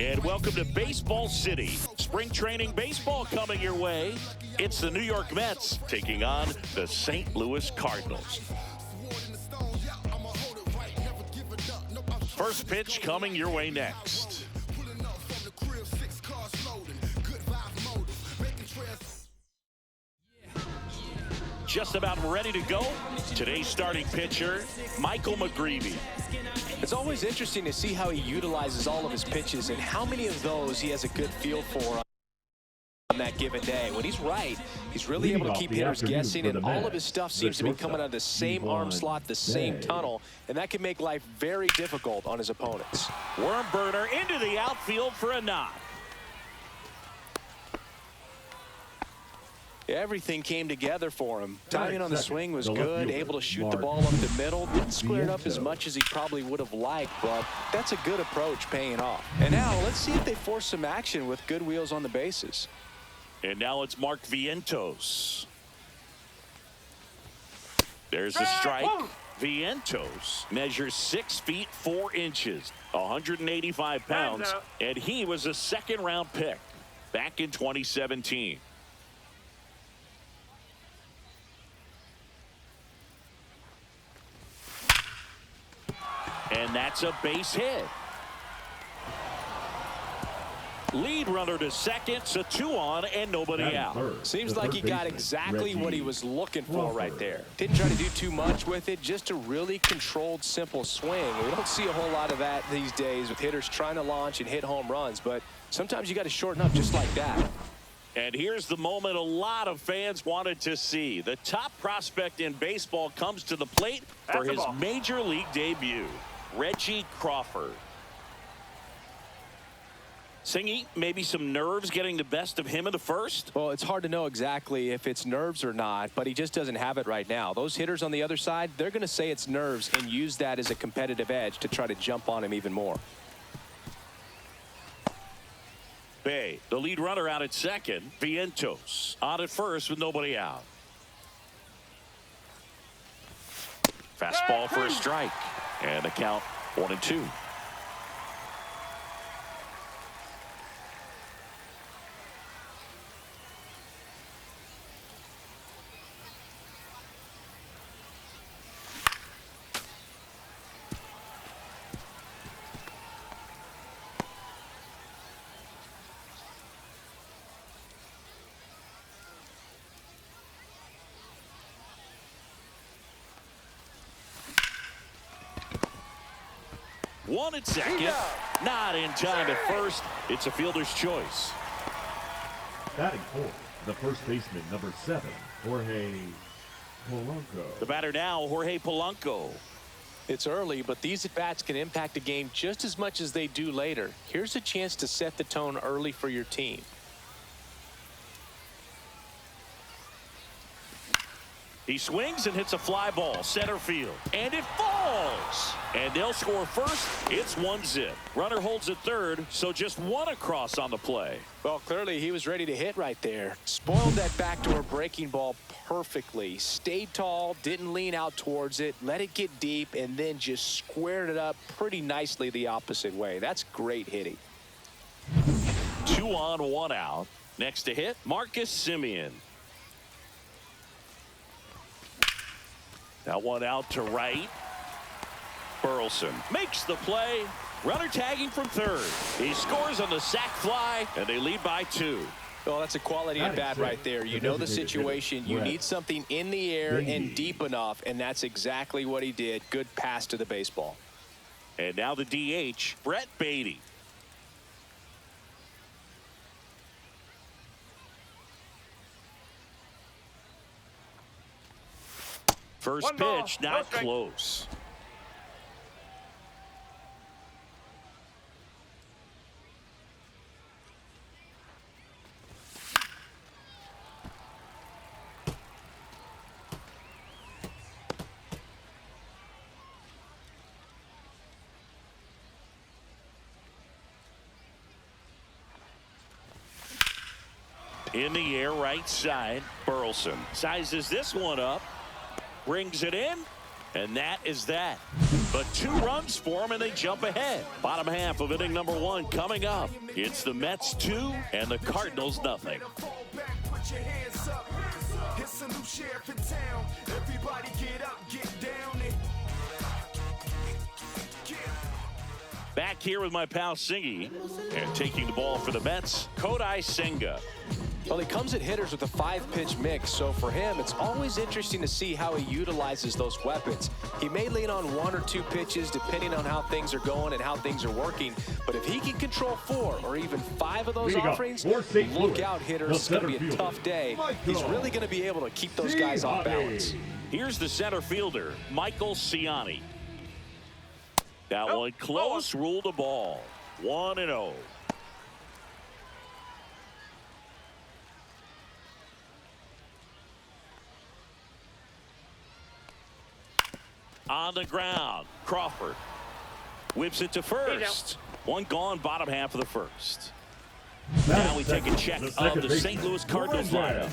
And welcome to Baseball City. Spring training baseball coming your way. It's the New York Mets taking on the St. Louis Cardinals. First pitch coming your way next. Just about ready to go. Today's starting pitcher, Michael McGreevy. It's always interesting to see how he utilizes all of his pitches and how many of those he has a good feel for on that given day. When he's right, he's really able to keep hitters guessing, and all of his stuff seems to be coming out of the same arm slot, the same tunnel, and that can make life very difficult on his opponents. Worm burner into the outfield for a knock. Everything came together for him. Timing on the swing was good, able to shoot the ball up the middle. Didn't square it up as much as he probably would have liked, but that's a good approach paying off. And now let's see if they force some action with good wheels on the bases. And now it's Mark Vientos. There's a strike. Vientos measures 6 feet 4 inches, 185 pounds, and he was a second-round pick back in 2017. And that's a base hit. Lead runner to second, so 2 on and nobody out. Seems like he got exactly what he was looking for right there. Didn't try to do too much with it, just a really controlled, simple swing. We don't see a whole lot of that these days with hitters trying to launch and hit home runs, but sometimes you got to shorten up just like that. And here's the moment a lot of fans wanted to see. The top prospect in baseball comes to the plate for his major league debut. Reggie Crawford. Singy, maybe some nerves getting the best of him in the first? Well, it's hard to know exactly if it's nerves or not, but he just doesn't have it right now. Those hitters on the other side, they're going to say it's nerves and use that as a competitive edge to try to jump on him even more. Bay, the lead runner out at second. Vientos on at first with nobody out. Fastball for a strike. And the count 1-2. One at second, not in time at first. It's a fielder's choice. Batting fourth, the first baseman, number 7, Jorge Polanco. The batter now, Jorge Polanco. It's early, but these at-bats can impact the game just as much as they do later. Here's a chance to set the tone early for your team. He swings and hits a fly ball center field, and it falls, and they'll score first. It's 1-0. Runner holds at third, so just 1 across on the play. Well, clearly he was ready to hit right there. Spoiled that backdoor breaking ball perfectly. Stayed tall, didn't lean out towards it, let it get deep, and then just squared it up pretty nicely the opposite way. That's great hitting. 2 on, 1 out. Next to hit, Marcus Semien. That one out to right. Burleson makes the play. Runner tagging from third. He scores on the sac fly, and they lead by 2. Well, that's a quality at bat right there. You know the situation. You need something in the air and deep enough, and that's exactly what he did. Good pass to the baseball. And now the DH, Brett Beatty. First pitch, not close. In the air, right side, Burleson sizes this one up. Brings it in, And that is that. But 2 runs for them, and they jump ahead. Bottom half of inning number 1 coming up. It's the Mets 2 and the Cardinals nothing. It's a new sheriff in town. Everybody get up, get down. Back here with my pal Singy, and taking the ball for the Mets, Kodai Senga. Well, he comes at hitters with a 5-pitch mix, so for him, it's always interesting to see how he utilizes those weapons. He may lean on 1 or 2 pitches depending on how things are going and how things are working, but if he can control 4 or even 5 of those offerings, look out, hitters. It's going to be a tough day. He's really going to be able to keep those guys off balance. Here's the center fielder, Michael Ciani. That one close, ruled a ball. 1-0. On the ground, Crawford whips it to first. One gone, bottom half of the first. Now we take a check of the St. Louis Cardinals lineup.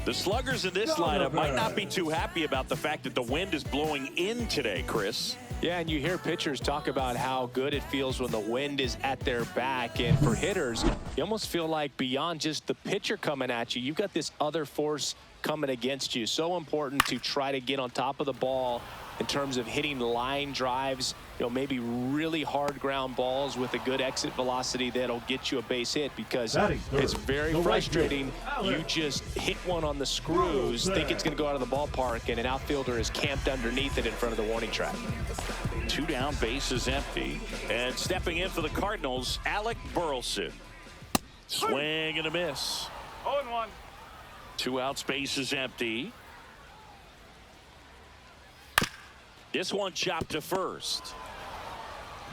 The sluggers in this lineup might not be too happy about the fact that the wind is blowing in today, Chris. Yeah, and you hear pitchers talk about how good it feels when the wind is at their back. And for hitters, you almost feel like beyond just the pitcher coming at you, you've got this other force coming against you. So important to try to get on top of the ball in terms of hitting line drives, maybe really hard ground balls with a good exit velocity that'll get you a base hit, because it's very frustrating. You just hit one on the screws, think it's going to go out of the ballpark, and an outfielder is camped underneath it in front of the warning track. 2 down, bases empty. And stepping in for the Cardinals, Alec Burleson. Swing and a miss. 0-1. 2 outs, bases empty. This one chopped to first.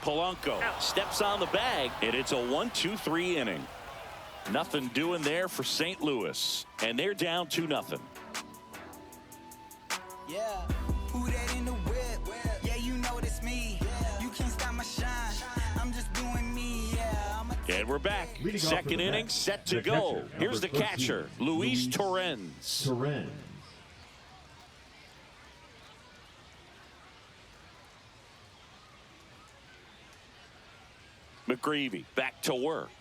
Polanco steps on the bag, and it's a 1-2-3 inning. Nothing doing there for St. Louis, and they're down 2-0. Yeah, who that in the whip? Yeah, you know it's me. You can't stop my shine. I'm just doing me. Yeah, and we're back. Second inning set to go. Here's the catcher, Luis Torrens. McGreevy back to work.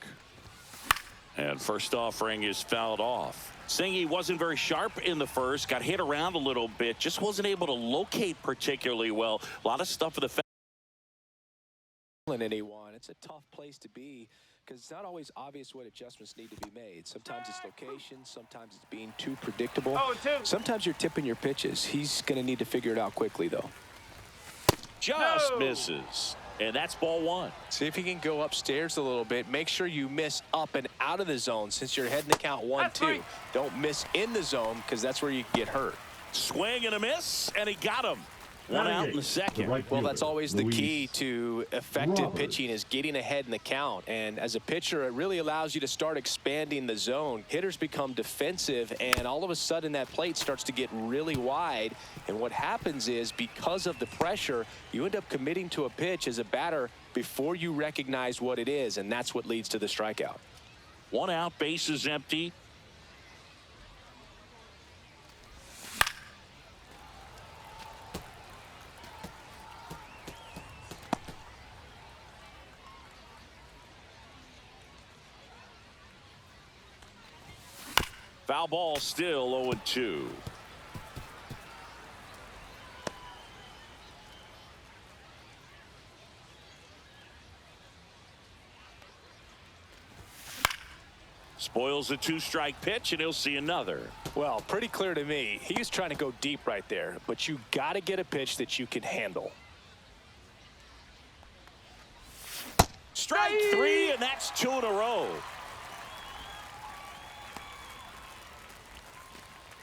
And first offering is fouled off. Singy wasn't very sharp in the first, got hit around a little bit, just wasn't able to locate particularly well. A lot of stuff for the anyone. It's a tough place to be because it's not always obvious what adjustments need to be made. Sometimes it's location, sometimes it's being too predictable. Sometimes you're tipping your pitches. He's going to need to figure it out quickly, though. Just misses. And that's ball 1. See if he can go upstairs a little bit. Make sure you miss up and out of the zone since you're heading to count 1-2. Don't miss in the zone because that's where you can get hurt. Swing and a miss, and he got him. 1 out in the second. Well, that's always the key to effective pitching, is getting ahead in the count. And as a pitcher, it really allows you to start expanding the zone. Hitters become defensive, and all of a sudden that plate starts to get really wide. And what happens is, because of the pressure, you end up committing to a pitch as a batter before you recognize what it is, and that's what leads to the strikeout. 1 out, bases empty. Foul ball, still 0-2. Spoils a 2-strike pitch, and he'll see another. Well, pretty clear to me. He's trying to go deep right there, but you got to get a pitch that you can handle. Strike 3, and that's 2 in a row.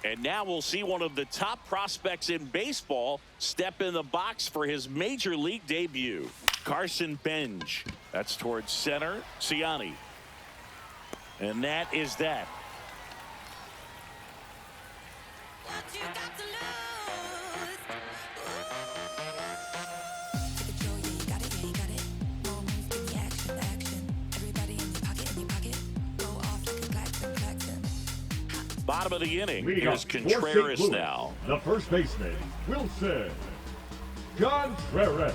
And now we'll see one of the top prospects in baseball step in the box for his major league debut. Carson Benj. That's towards center. Ciani. And that is that. Bottom of the inning. Here's Contreras now. The first baseman, Wilson. Contreras.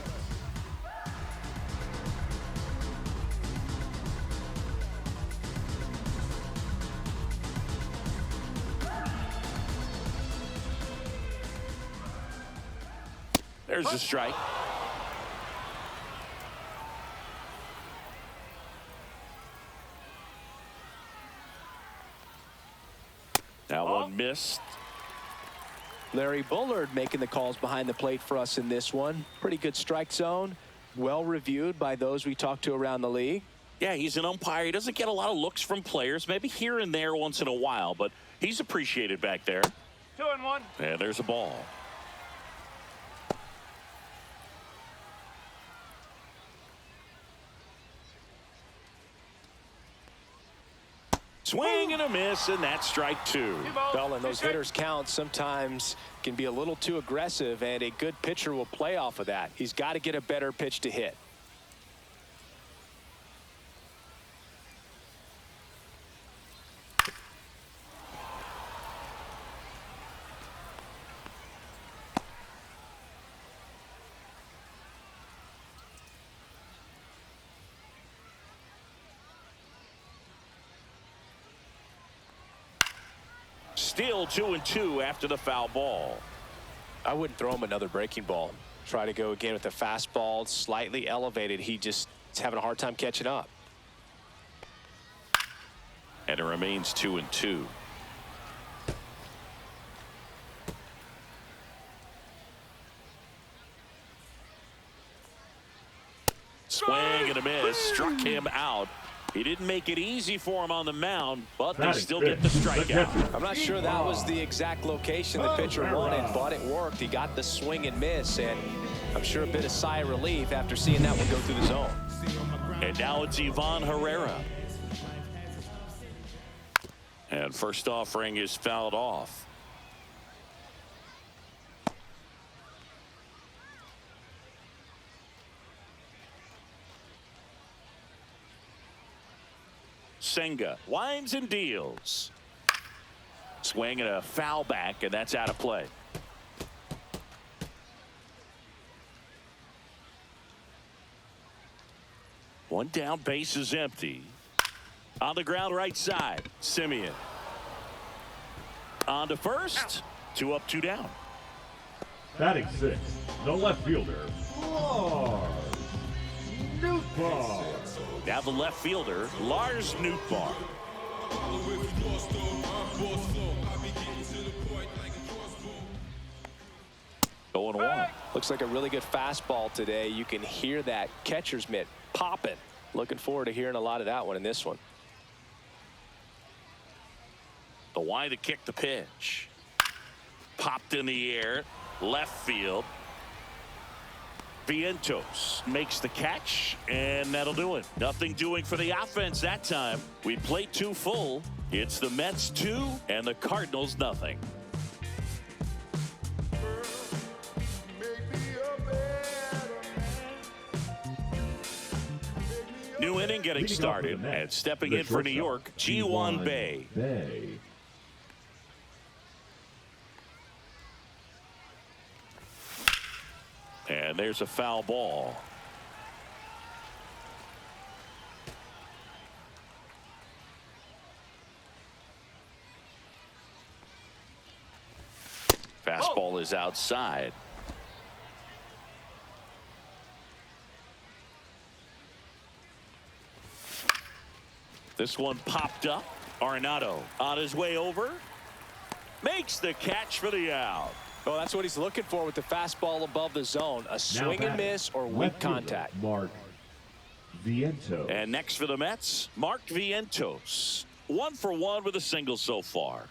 There's a strike. That one missed. Larry Bullard making the calls behind the plate for us in this one. Pretty good strike zone. Well reviewed by those we talked to around the league. Yeah, he's an umpire. He doesn't get a lot of looks from players, maybe here and there once in a while, but he's appreciated back there. 2-1. And there's a ball. Swing and a miss, and that's strike two. Well, and those hitters' counts sometimes can be a little too aggressive, and a good pitcher will play off of that. He's got to get a better pitch to hit. Still 2-2 after the foul ball. I wouldn't throw him another breaking ball. Try to go again with the fastball, slightly elevated. He just is having a hard time catching up. And it remains 2-2. Swing and a miss. Struck him out. He didn't make it easy for him on the mound, but they still get the strikeout. I'm not sure that was the exact location the pitcher wanted, but it worked. He got the swing and miss, and I'm sure a bit of sigh of relief after seeing that one go through the zone. And now it's Ivan Herrera. And first offering is fouled off. Senga winds and deals. Swing and a foul back, and that's out of play. One down, base is empty. On the ground, right side, Simeon. On to first. 2 up, 2 down. Batting sixth, the left fielder, Lars Nootbaar. Now the left fielder, Lars Nootbaar. 0-1. Looks like a really good fastball today. You can hear that catcher's mitt popping. Looking forward to hearing a lot of that one in this one. The wind to kick the pitch. Popped in the air, left field. Vientos makes the catch, and that'll do it. Nothing doing for the offense that time. We played 2 full. It's the Mets 2 and the Cardinals nothing. New inning getting started, and stepping in for New York, Ji-Hwan Bae. And there's a foul ball. Fastball is outside. This one popped up. Arenado on his way over. Makes the catch for the out. Well, that's what he's looking for with the fastball above the zone. A swing and miss or weak contact. Mark Vientos. And next for the Mets, Mark Vientos. 1 for 1 with a single so far.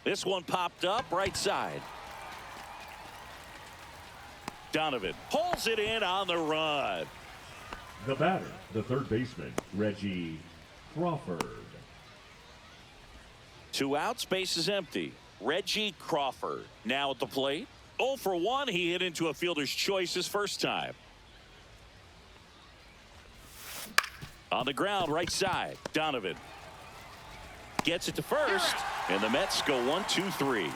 This one popped up right side. Donovan pulls it in on the run. The batter, the third baseman, Reggie Crawford. 2 outs, base is empty. Reggie Crawford now at the plate. 0 for 1. He hit into a fielder's choice his first time. On the ground, right side, Donovan. Gets it to first, and the Mets go 1-2-3.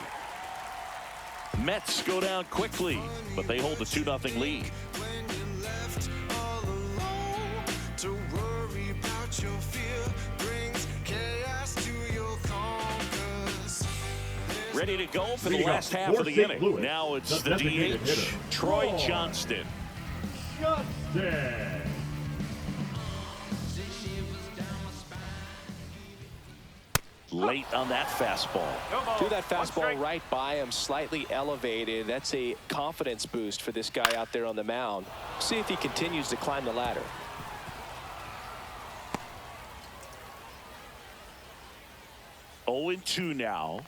Mets go down quickly, but they hold the 2-0 lead. Ready to go for the last half of the inning. Now it's the DH, Troy Johnston. Late on that fastball. To that fastball right by him, slightly elevated. That's a confidence boost for this guy out there on the mound. See if he continues to climb the ladder. Oh, 2 now.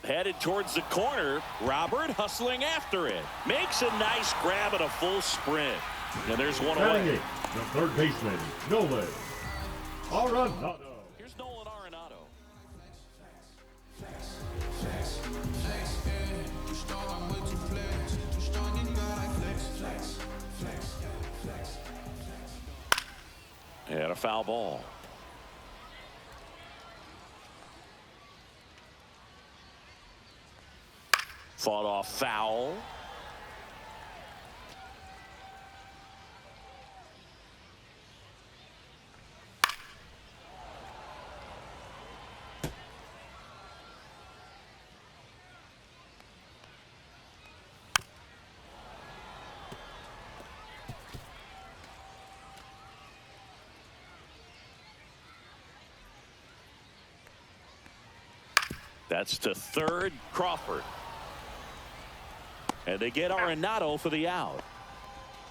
Headed towards the corner. Robert hustling after it. Makes a nice grab at a full sprint. And there's one away. The third baseman, Nolan Arenado. Here's Nolan Arenado. And a foul ball. Fought off foul. That's to third, Crawford. And they get Arenado for the out.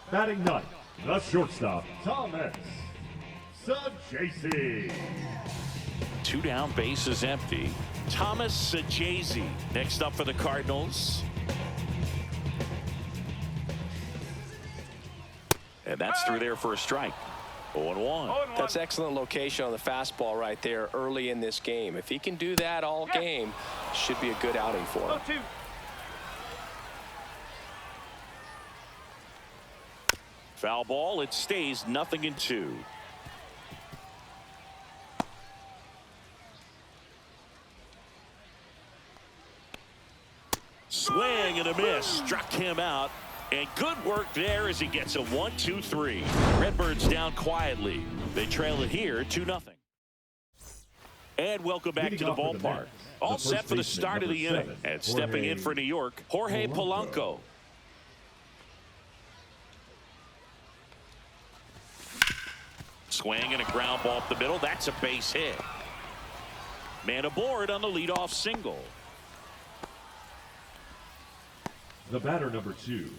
Batting ninth, the shortstop, Thomas Saggese. 2 down, bases empty. Thomas Saggese next up for the Cardinals. And that's through there for a strike. 0-1. That's excellent location on the fastball right there early in this game. If he can do that all game, should be a good outing for him. Foul ball. It stays 0-2. Swing and a miss. Struck him out. And good work there as he gets a 1-2-3. Redbirds down quietly. They trail it here 2-0. And welcome back to the ballpark. All set for the start of the inning. And stepping in for New York, Jorge Polanco. Swing and a ground ball up the middle. That's a base hit. Man aboard on the leadoff single. The batter number 2,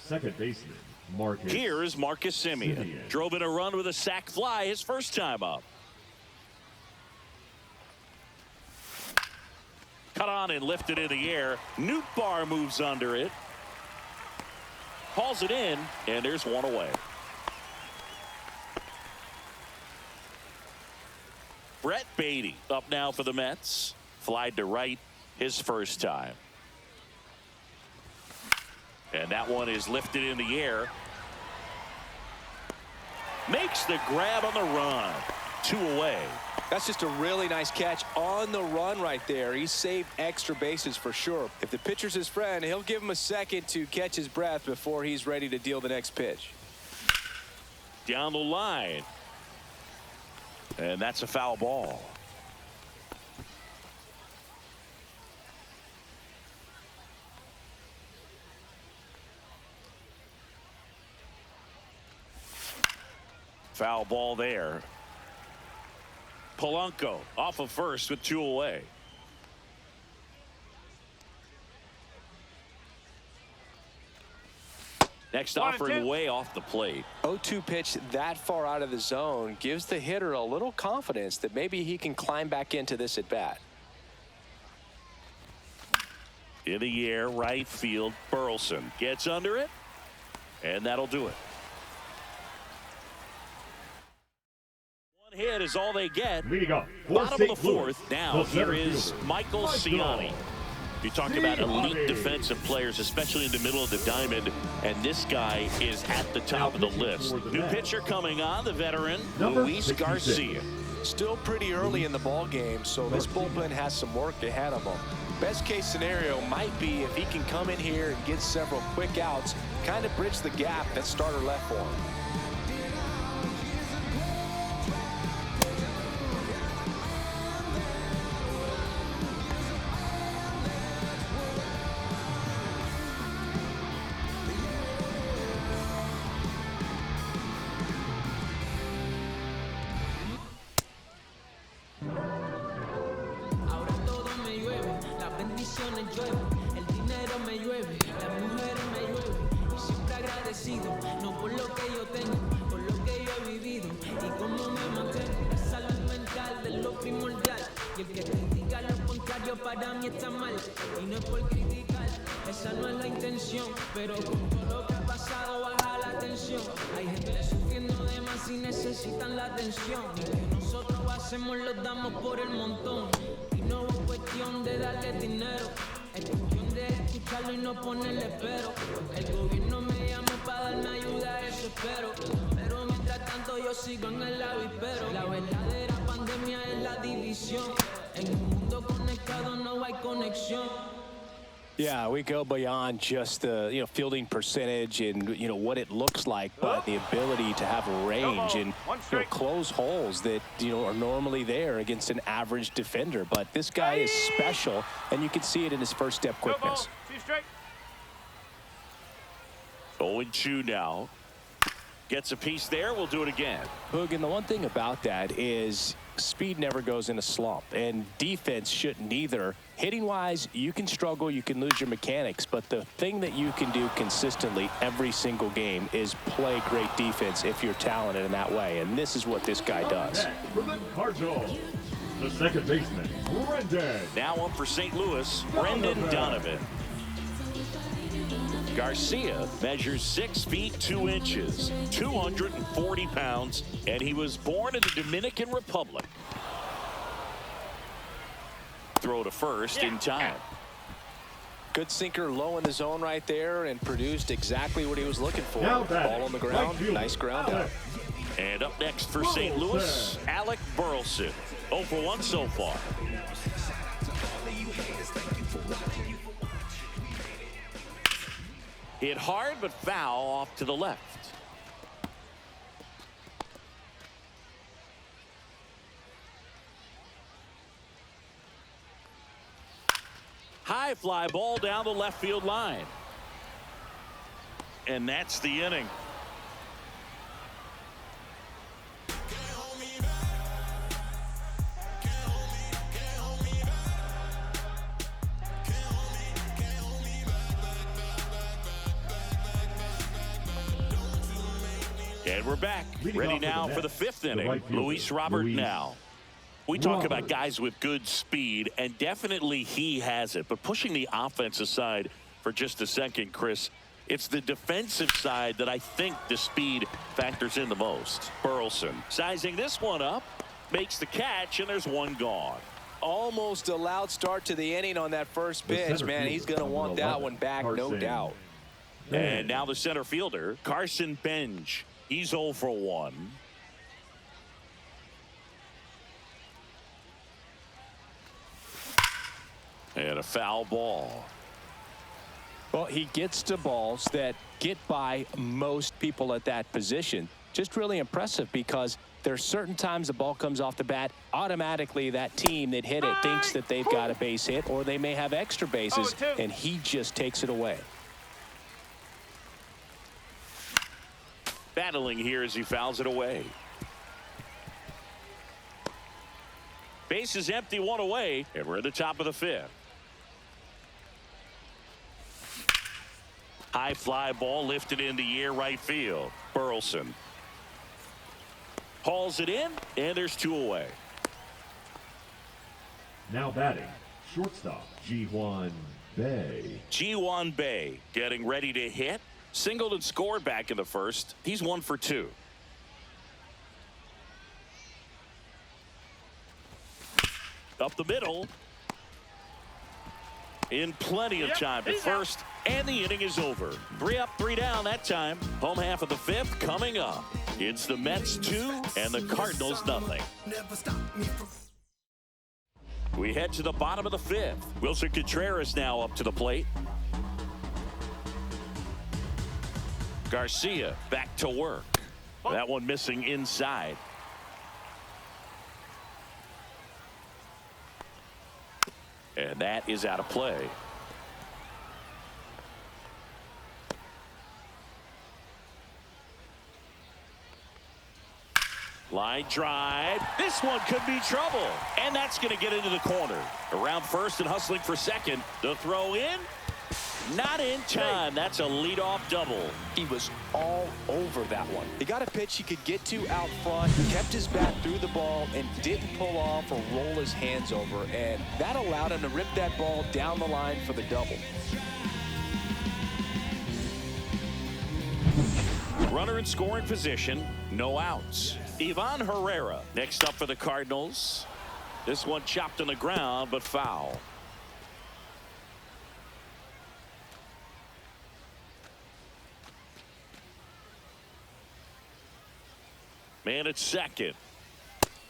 second baseman, Marcus. Here's Marcus Semien. Drove in a run with a sac fly his first time up. Cut on and lifted in the air. Nootbaar moves under it. Hauls it in, and there's one away. Brett Beatty up now for the Mets. Flied to right his first time. And that one is lifted in the air. Makes the grab on the run. 2 away. That's just a really nice catch on the run right there. He saved extra bases for sure. If the pitcher's his friend, he'll give him a second to catch his breath before he's ready to deal the next pitch. Down the line. And that's a foul ball. Foul ball there. Polanco off of first with 2 away. Next offering way off the plate. 0-2 pitch that far out of the zone gives the hitter a little confidence that maybe he can climb back into this at bat. In the air, right field. Burleson gets under it, and that'll do it. One hit is all they get. Bottom of the fourth. Now here is Michael Ciani. You talked about elite defensive players, especially in the middle of the diamond, and this guy is at the top of the list. New pitcher coming on, the veteran, Luis Garcia. Still pretty early in the ball game, so this bullpen has some work ahead of them. Best case scenario might be if he can come in here and get several quick outs, kind of bridge the gap that starter left for him. Llueve, el dinero me llueve, las mujeres me llueven y siempre agradecido, no por lo que yo tengo, por lo que yo he vivido y cómo me mantengo. La salud mental es lo primordial y el que critica lo contrario para mí está mal y no es por criticar, esa no es la intención, pero con todo lo que ha pasado baja la tensión. Hay gente sufriendo de más y necesitan la atención y lo que nosotros hacemos lo damos por el montón y no es cuestión de darle dinero. Es cuestión de escucharlo y no ponerle pero. El gobierno me llama para darme ayuda, eso espero. Pero mientras tanto yo sigo en el avispero. La verdadera pandemia es la división. En un mundo conectado no hay conexión. Yeah, we go beyond just the fielding percentage and what it looks like, but the ability to have range and close holes that are normally there against an average defender. But this guy is special, and you can see it in his first step quickness. 0-2 now. Gets a piece there. We'll do it again. Hoog, and the one thing about that is speed never goes in a slump, and defense shouldn't either. Hitting-wise, you can struggle, you can lose your mechanics, but the thing that you can do consistently every single game is play great defense if you're talented in that way, and this is what this guy does. For the Cardinals, the second baseman, Brendan. Now up for St. Louis, Brendan Donovan. Garcia measures 6 feet 2 inches, 240 pounds, and he was born in the Dominican Republic. Throw to first in time. Good sinker low in the zone right there and produced exactly what he was looking for. Ball on the ground, nice ground out. And up next for St. Louis, Alec Burleson. 0 for 1 so far. Hit hard, but foul off to the left. High fly ball down the left field line. And that's the inning. And we're back, ready now for the 5th inning. Luis Robert now. We talk about guys with good speed, and definitely he has it. But pushing the offense aside for just a second, Chris, it's the defensive side that I think the speed factors in the most. Burleson sizing this one up, makes the catch, and there's one gone. Almost a loud start to the inning on that first pitch, man. He's going to want that one back, no doubt. And now the center fielder, Carson Benj. He's 0 for 1. And a foul ball. Well, he gets to balls that get by most people at that position. Just really impressive because there's certain times the ball comes off the bat, automatically that team that hit it thinks that they've got a base hit or they may have extra bases, and he just takes it away. Battling here as he fouls it away. Base is empty, 1 away, and we're at the top of the 5th. High fly ball lifted in the air right field. Burleson hauls it in, and there's 2 away. Now batting, shortstop, Ji-Hwan Bae. Ji-Hwan Bae getting ready to hit. Singled and scored back in the first. He's 1 for 2. Up the middle. in plenty of time to first, and the inning is over. 3 up, 3 down that time. Home half of the 5th coming up. It's the Mets 2 and the Cardinals nothing. We head to the bottom of the 5th. Wilson Contreras now up to the plate. Garcia back to work. That one missing inside. And that is out of play. Line drive. This one could be trouble. And that's going to get into the corner. Around first and hustling for second. The throw in. Not in time. That's a leadoff double. He was all over that one. He got a pitch he could get to out front, kept his bat through the ball, and didn't pull off or roll his hands over. And that allowed him to rip that ball down the line for the double. Runner in scoring position. No outs. Ivan Herrera next up for the Cardinals. This one chopped on the ground, but foul. Man at second.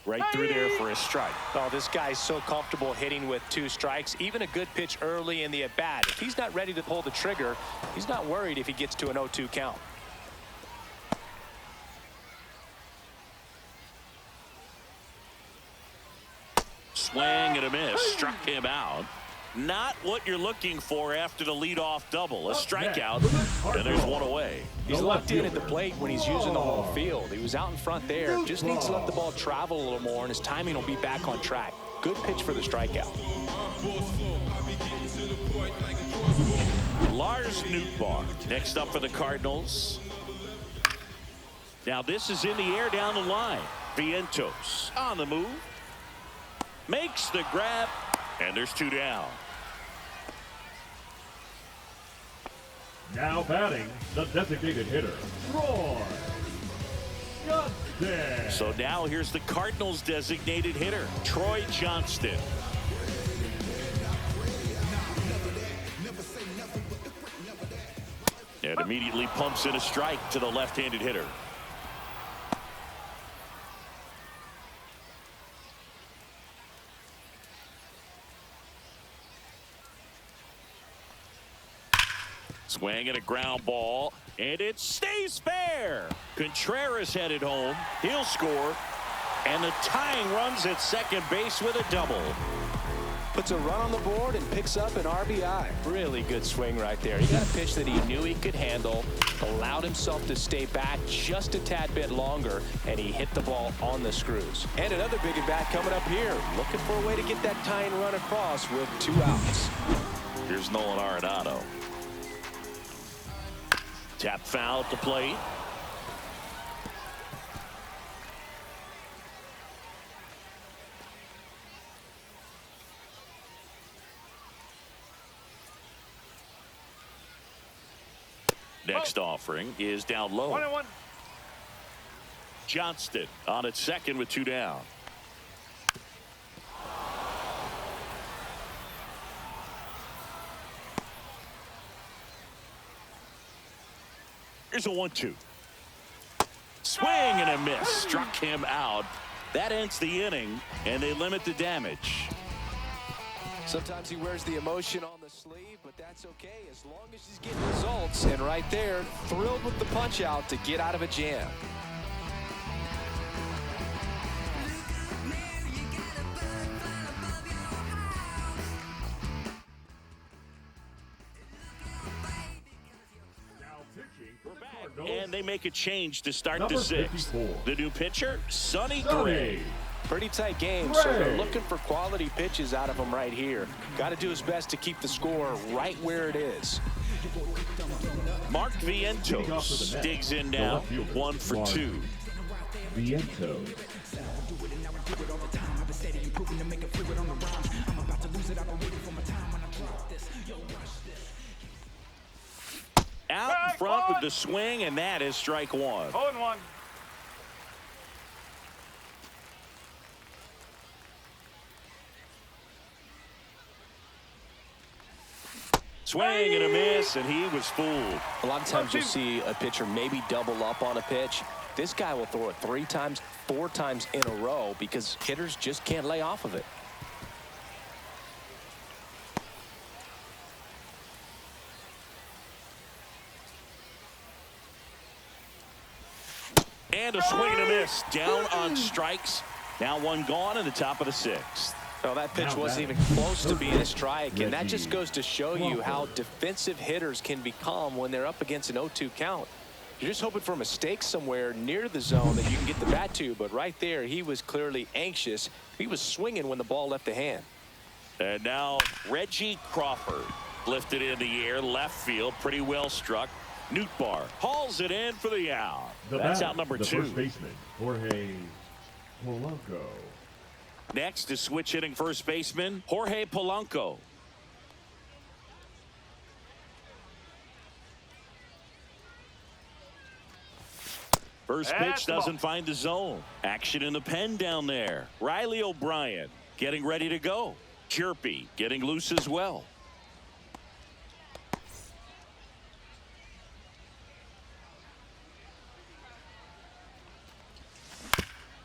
Right through there for a strike. Oh, this guy's so comfortable hitting with 2 strikes. Even a good pitch early in the at-bat. If he's not ready to pull the trigger, he's not worried if he gets to an 0-2 count. Swing and a miss. Struck him out. Not what you're looking for after the leadoff double. A strikeout, and there's one away. He's locked in at the plate when he's using the whole field. He was out in front there. Just needs to let the ball travel a little more, and his timing will be back on track. Good pitch for the strikeout. Lars Nootbaar next up for the Cardinals. Now this is in the air down the line. Vientos on the move. Makes the grab, and there's 2 down. Now batting, the designated hitter, Roy Johnston. So now here's the Cardinals designated hitter, Troy Johnston. And immediately pumps in a strike to the left-handed hitter. Swing and a ground ball, and it stays fair. Contreras headed home. He'll score, and the tying runs at second base with a double. Puts a run on the board and picks up an RBI. Really good swing right there. He got a pitch that he knew he could handle, allowed himself to stay back just a tad bit longer, and he hit the ball on the screws. And another big at bat coming up here. Looking for a way to get that tying run across with 2 outs. Here's Nolan Arenado. Tap foul at the plate. Next offering is down low. 1-1. Johnston on at second with 2 down. Here's a 1-2. Swing and a miss. Struck him out. That ends the inning, and they limit the damage. Sometimes he wears the emotion on the sleeve, but that's okay as long as he's getting results. And right there, thrilled with the punch out to get out of a jam. And they make a change to start Number the 6th. 54. The new pitcher, Sonny Sonny Gray. Pretty tight game, so they're looking for quality pitches out of him right here. Got to do his best to keep the score right where it is. Mark Vientos digs in now, 1 for 2. Vientos. Out in front with the swing, and that is strike 1. 0-1. Swing and a miss, and he was fooled. A lot of times you'll see a pitcher maybe double up on a pitch. This guy will throw it 3 times, 4 times in a row because hitters just can't lay off of it. And a swing and a miss. Down on strikes. Now one gone in the top of the 6th. Well, that pitch wasn't even close to being a strike, and that just goes to show you how defensive hitters can become when they're up against an 0-2 count. You're just hoping for a mistake somewhere near the zone that you can get the bat to, but right there, he was clearly anxious. He was swinging when the ball left the hand. And now Reggie Crawford lifted in the air, left field, pretty well struck. Nootbaar hauls it in for the out. That's out number 2. First baseman, Jorge Polanco. Next is switch hitting first baseman Jorge Polanco. First pitch doesn't find the zone. Action in the pen down there. Riley O'Brien getting ready to go. Chirpy getting loose as well.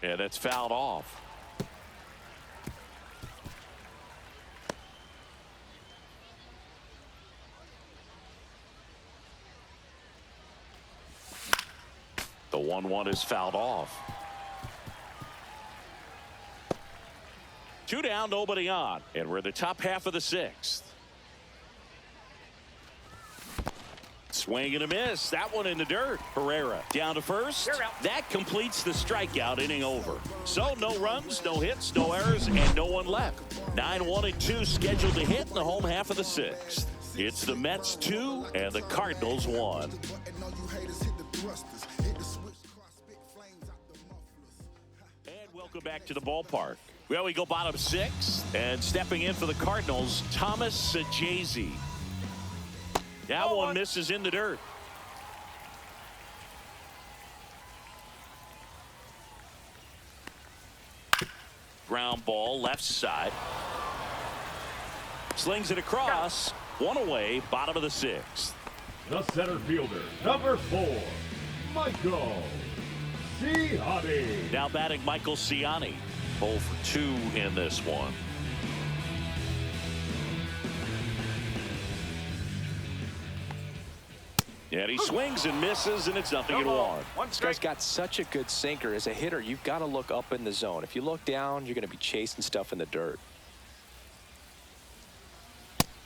Yeah, that's fouled off. The 1-1 is fouled off. 2 down, nobody on, and we're in the top half of the 6th. Swing and a miss. That one in the dirt. Herrera down to first. That completes the strikeout inning over. So no runs, no hits, no errors, and no one left. 9-1-2 scheduled to hit in the home half of the 6th. It's the Mets 2 and the Cardinals 1. And welcome back to the ballpark. Well, we go bottom 6, and stepping in for the Cardinals, Thomas Sajazi. That one misses in the dirt. Ground ball left side. Slings it across. 1 away, bottom of the 6th. The center fielder, number 4, Michael Ciani. Now batting Michael Ciani. 0 for 2 in this one. And he swings and misses, and it's 0-1. This guy's got such a good sinker. As a hitter, you've got to look up in the zone. If you look down, you're going to be chasing stuff in the dirt.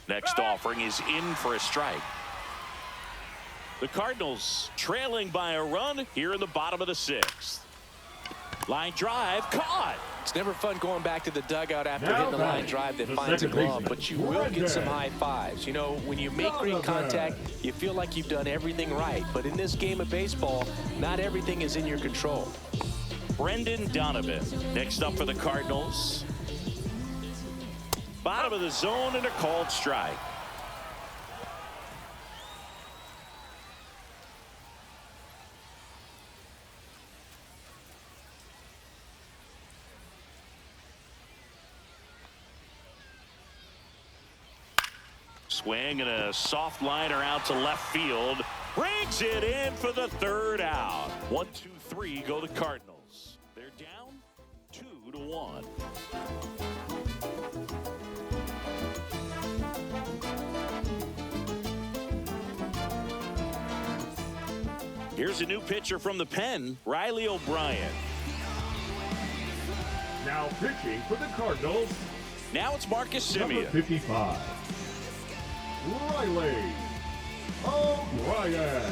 Next offering is in for a strike. The Cardinals trailing by a run here in the bottom of the 6th. Line drive caught. It's never fun going back to the dugout after hitting the line drive that finds a glove, but you will get some high fives. You know, when you make great contact, you feel like you've done everything right. But in this game of baseball, not everything is in your control. Brendan Donovan next up for the Cardinals. Bottom of the zone and a called strike. Swing and a soft liner out to left field. Brings it in for the 3rd out. 1, 2, 3 go the Cardinals. They're down 2-1. Here's a new pitcher from the pen, Riley O'Brien. Now pitching for the Cardinals. Now it's Marcus Number Semien. 55, Riley O'Brien.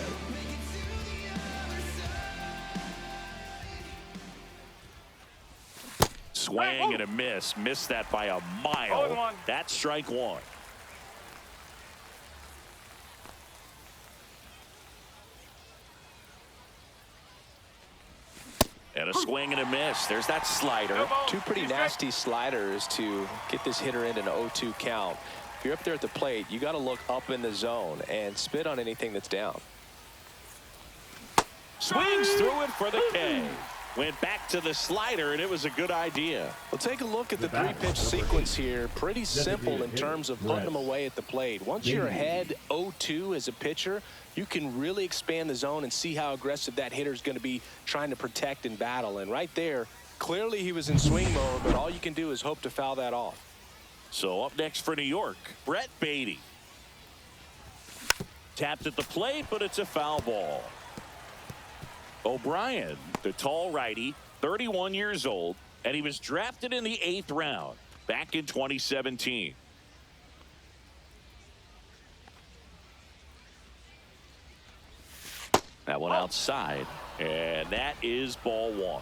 Swing and a miss. Missed that by a mile. That's strike 1. And a swing and a miss. There's that slider. 2 pretty nasty sliders to get this hitter in an 0-2 count. If you're up there at the plate, you got to look up in the zone and spit on anything that's down. Swings through it for the K. Went back to the slider, and it was a good idea. Well, take a look at the three-pitch sequence here. Pretty simple in terms of putting them away at the plate. Once you're ahead 0-2 as a pitcher, you can really expand the zone and see how aggressive that hitter is going to be trying to protect and battle. And right there, clearly he was in swing mode, but all you can do is hope to foul that off. So up next for New York, Brett Beatty. Tapped at the plate, but it's a foul ball. O'Brien, the tall righty, 31 years old, and he was drafted in the 8th round back in 2017. That one outside, and that is ball one.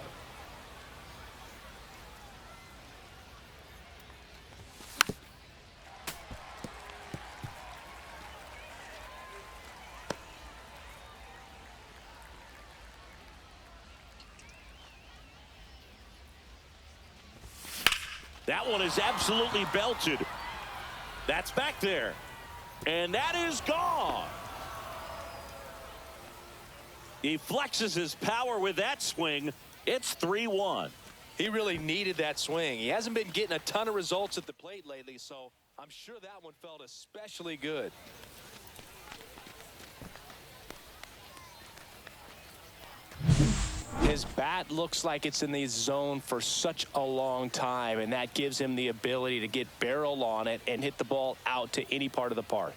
That one is absolutely belted. That's back there. And that is gone. He flexes his power with that swing. It's 3-1. He really needed that swing. He hasn't been getting a ton of results at the plate lately, so I'm sure that one felt especially good. His bat looks like it's in the zone for such a long time, and that gives him the ability to get barrel on it and hit the ball out to any part of the park.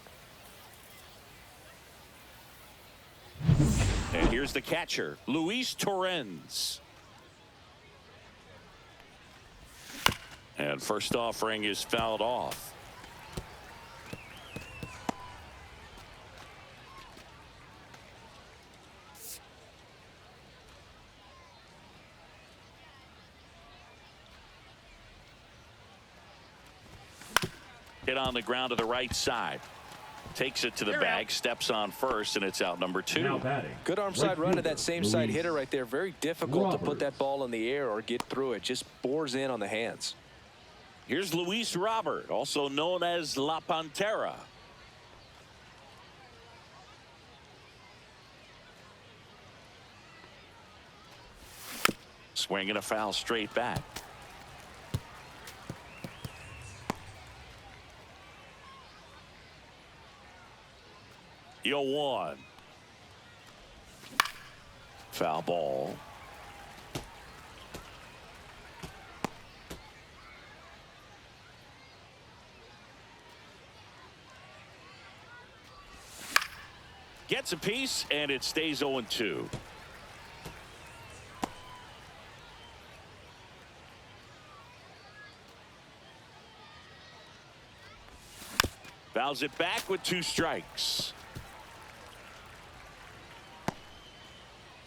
And here's the catcher, Luis Torrens. And first offering is fouled off. Hit on the ground to the right side. Takes it to the bag, steps on first, and it's out number 2. Good arm side run to that same side hitter right there. Very difficult to put that ball in the air or get through it. Just bores in on the hands. Here's Luis Robert, also known as La Pantera. Swinging a foul straight back. 0-1. Foul ball. Gets a piece, and it stays 0-2. Fouls it back with 2 strikes.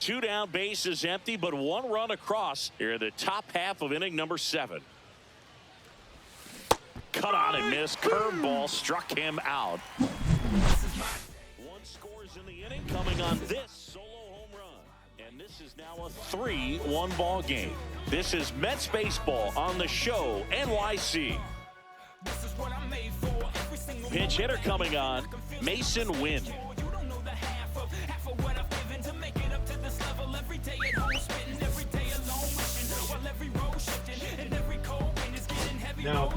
2 down, base is empty, but 1 run across here in the top half of inning number 7. Cut on and miss. Curveball struck him out. 1 scores in the inning coming on this solo home run. And this is now a 3-1 ball game. This is Mets baseball on the show NYC. Pinch hitter coming on, Mason Wynn. Now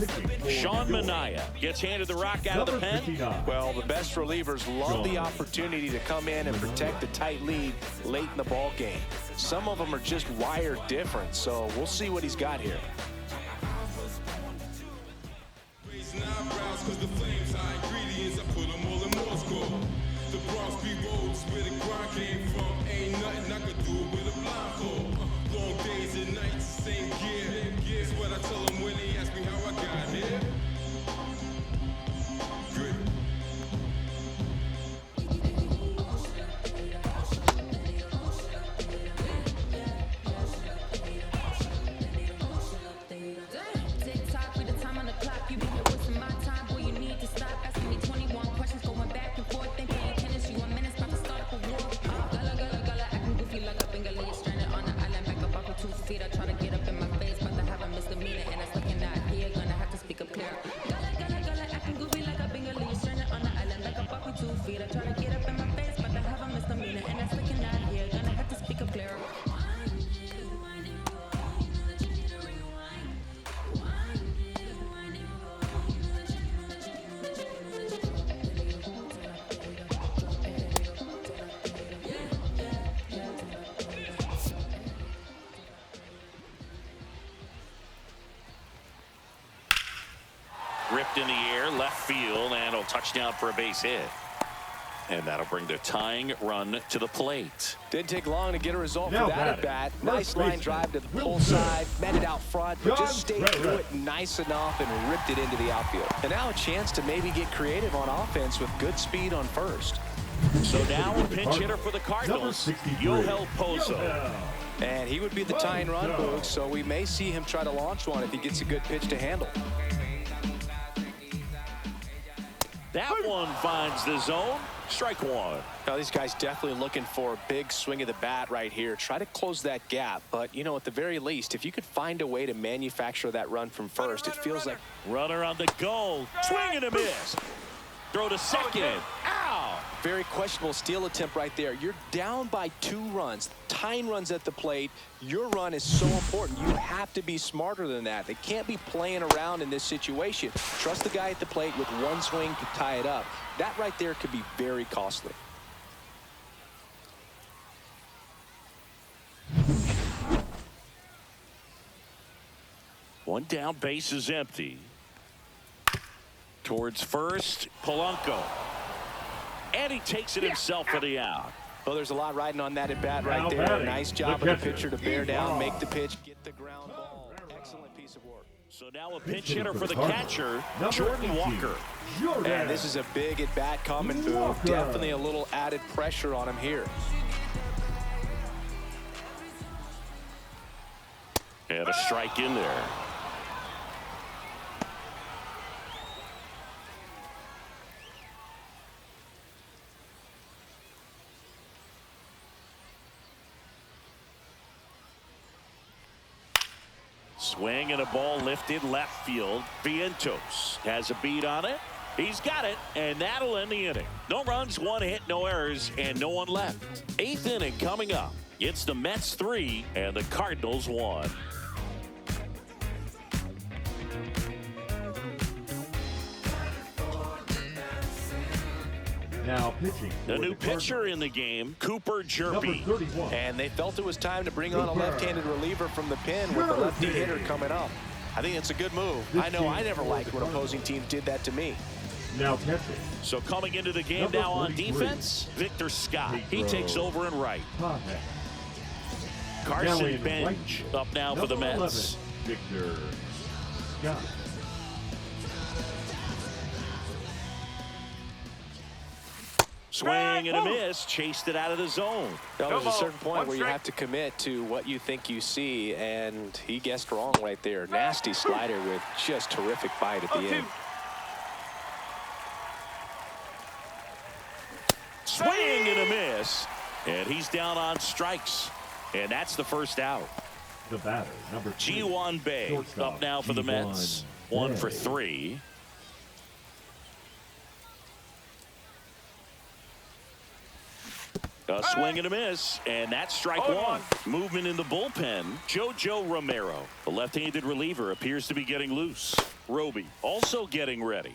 Sean Manaea gets handed the rock out of the pen. Well, the best relievers love the opportunity to come in and protect a tight lead late in the ball game. Some of them are just wired different, so we'll see what he's got here. Ripped in the air, left field, and a touchdown for a base hit. And that'll bring the tying run to the plate. Didn't take long to get a result Now for that batting, at bat. Nice line drive to the pull side, met it out front, but just stayed Right. through it nice enough and ripped it into the outfield. And now a chance to maybe get creative on offense with good speed on first. So now a pinch hitter for the Cardinals, Yoel Pozo. And he would be the tying run, Boog, so we may see him try to launch one if he gets a good pitch to handle. That one finds the zone. Strike one. Now these guys definitely looking for a big swing of the bat right here. Try to close that gap. But, you know, at the very least, if you could find a way to manufacture that run from first, it feels like... Runner on the go. Swing and a miss. Throw to second. Ow! Very questionable steal attempt right there. You're down by 2 runs. Tying runs at the plate. Your run is so important. You have to be smarter than that. They can't be playing around in this situation. Trust the guy at the plate with one swing to tie it up. That right there could be very costly. One down, base is empty. Towards first, Polanco. And he takes it himself for the out. Well, there's a lot riding on that at bat right Now there. batting, Nice job the of the pitcher to bear down, catcher. make the pitch, get the ground ball. Excellent piece of work. So now a pinch hitter for the Cardinals, catcher, number Jordan 18, Walker. And this is a big at bat coming, Boog. Walker. Definitely a little added pressure on him here. And a strike in there. Swing and a ball lifted left field. Vientos has a beat on it. He's got it, and that'll end the inning. No runs, 1 hit, no errors, and no one left. 8th inning coming up. It's the Mets 3 and the Cardinals 1. Now pitching. The for new pitcher Cardinals, in the game, Cooper number Jerby. 31. And they felt it was time to bring on a left-handed reliever from the pen with the lefty hitter coming up. I think it's a good move. I know I never liked when opposing teams did that to me. Now catching. So coming into the game Number now on 43. defense, Victor Scott. He Victor. takes over in right. Pothead. Now Carson in Bench right. up now for the Number Mets. 11, Victor Scott. Swing and a miss, chased it out of the zone. Now, there's a certain point where you have to commit to what you think you see, and he guessed wrong right there. Nasty slider with just terrific bite at the end. Swing and a miss, and he's down on strikes, and that's the first out. The batter, number 3. G1 Bay Shortstop, up now for the G1 Mets. 1 for Bay. 3. A swing and a miss, and that's strike 1. Movement in the bullpen, JoJo Romero. The left-handed reliever appears to be getting loose. Roby also getting ready.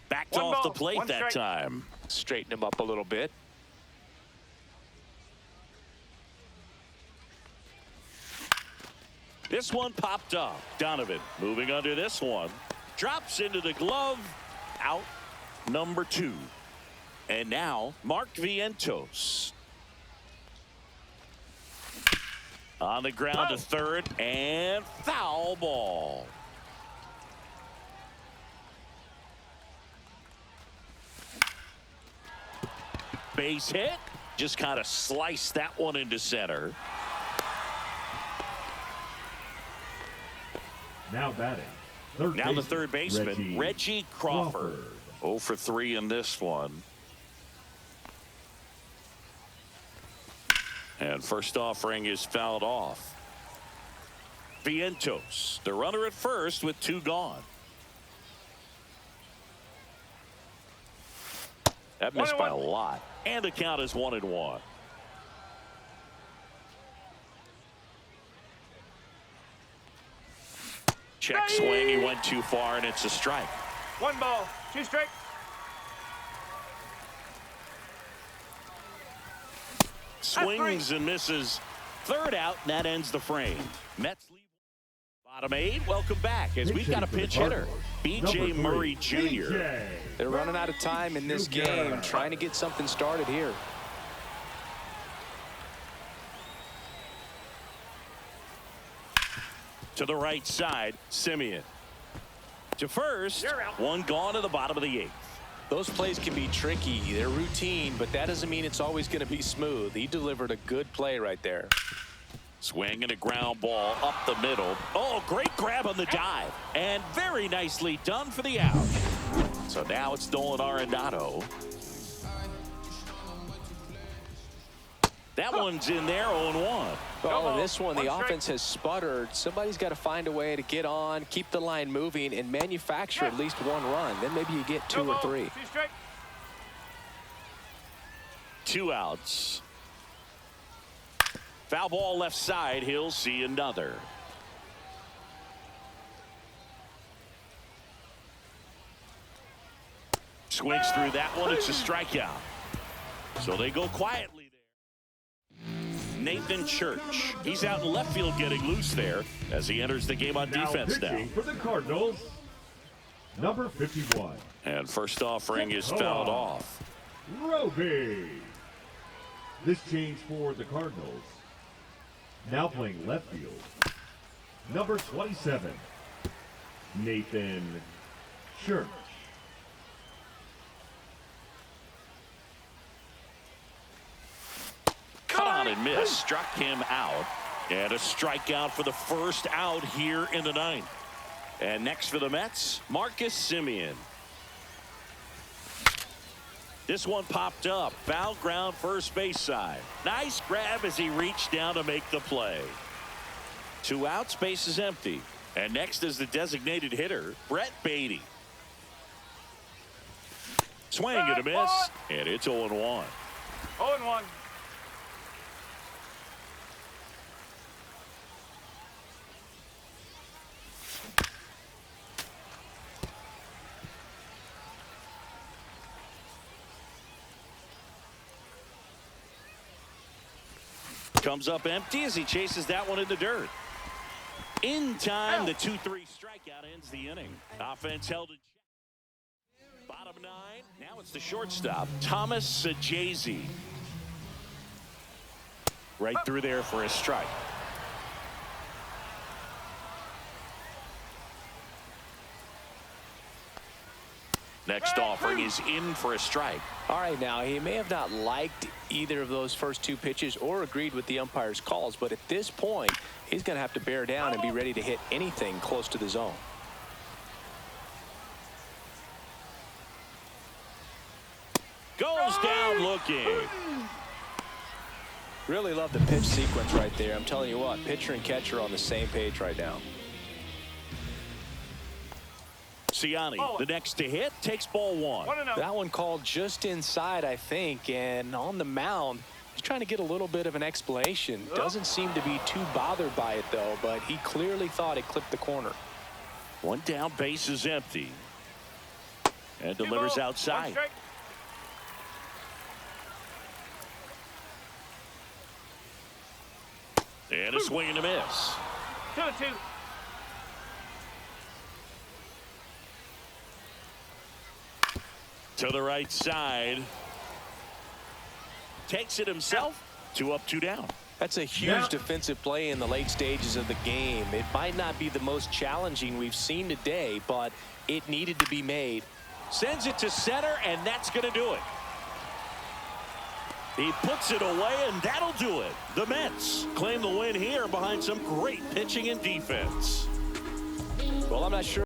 Backed off the plate that time. Straighten him up a little bit. This one popped up. Donovan moving under this one. Drops into the glove. Out number 2. And now Mark Vientos. On the ground to third, and foul ball. Base hit. Just kind of sliced that one into center. Now batting. Now the third baseman, Reggie Crawford. 0 for 3 in this one. And first offering is fouled off. Vientos, the runner at first with 2 gone. That missed by a lot. And the count is 1-1. Check swing. He went too far, and it's a strike. 1 ball, 2 strikes. Swings and misses. Third out, and that ends the frame. Mets leave bottom 8. Welcome back as we've got a pinch hitter, B.J. Murray Jr. They're running out of time in this game, trying to get something started here. To the right side, Simeon. To first, one gone to the bottom of the 8th. Those plays can be tricky. They're routine, but that doesn't mean it's always going to be smooth. He delivered a good play right there. Swing and a ground ball up the middle. Oh, great grab on the dive. And very nicely done for the out. So now it's Nolan Arenado. That one's in there, 0-1. Oh, in this one, the offense has sputtered. Somebody's got to find a way to get on, keep the line moving, and manufacture at least one run. Then maybe you get 2 or 3. 2 outs. Foul ball left side. He'll see another. Swings through that one. It's a strikeout. So they go quietly there. Nathan Church. He's out in left field getting loose there as he enters the game on defense now. For the Cardinals, number 51. And first offering is fouled off. Roby. This change for the Cardinals. Now playing left field, number 27, Nathan Church. Cut on and miss. Struck him out. And a strikeout for the first out here in the 9th. And next for the Mets, Marcus Simeon. This one popped up. Foul ground first base side. Nice grab as he reached down to make the play. 2 outs, base is empty. And next is the designated hitter, Brett Beatty. Swing and a miss. And it's 0-1. 0-1. Comes up empty as he chases that one in the dirt. In time, the 2-3 strikeout ends the inning. Offense held in check. Bottom 9. Now it's the shortstop, Thomas Sajazi. Right through there for a strike. Next offering is in for a strike. All right, now, he may have not liked either of those first 2 pitches or agreed with the umpire's calls, but at this point, he's going to have to bear down and be ready to hit anything close to the zone. Goes down looking. Really love the pitch sequence right there. I'm telling you what, pitcher and catcher are on the same page right now. Ciani, the next to hit, takes ball 1. That one called just inside, I think, and on the mound, he's trying to get a little bit of an explanation. Doesn't seem to be too bothered by it, though, but he clearly thought it clipped the corner. 1 down, base is empty. And delivers outside. And a swing and a miss. 2-2. To the right side. Takes it himself. 2 up, 2 down. That's a huge defensive play in the late stages of the game. It might not be the most challenging we've seen today, but it needed to be made. Sends it to center, and that's going to do it. He puts it away, and that'll do it. The Mets claim the win here behind some great pitching and defense. Well, I'm not sure.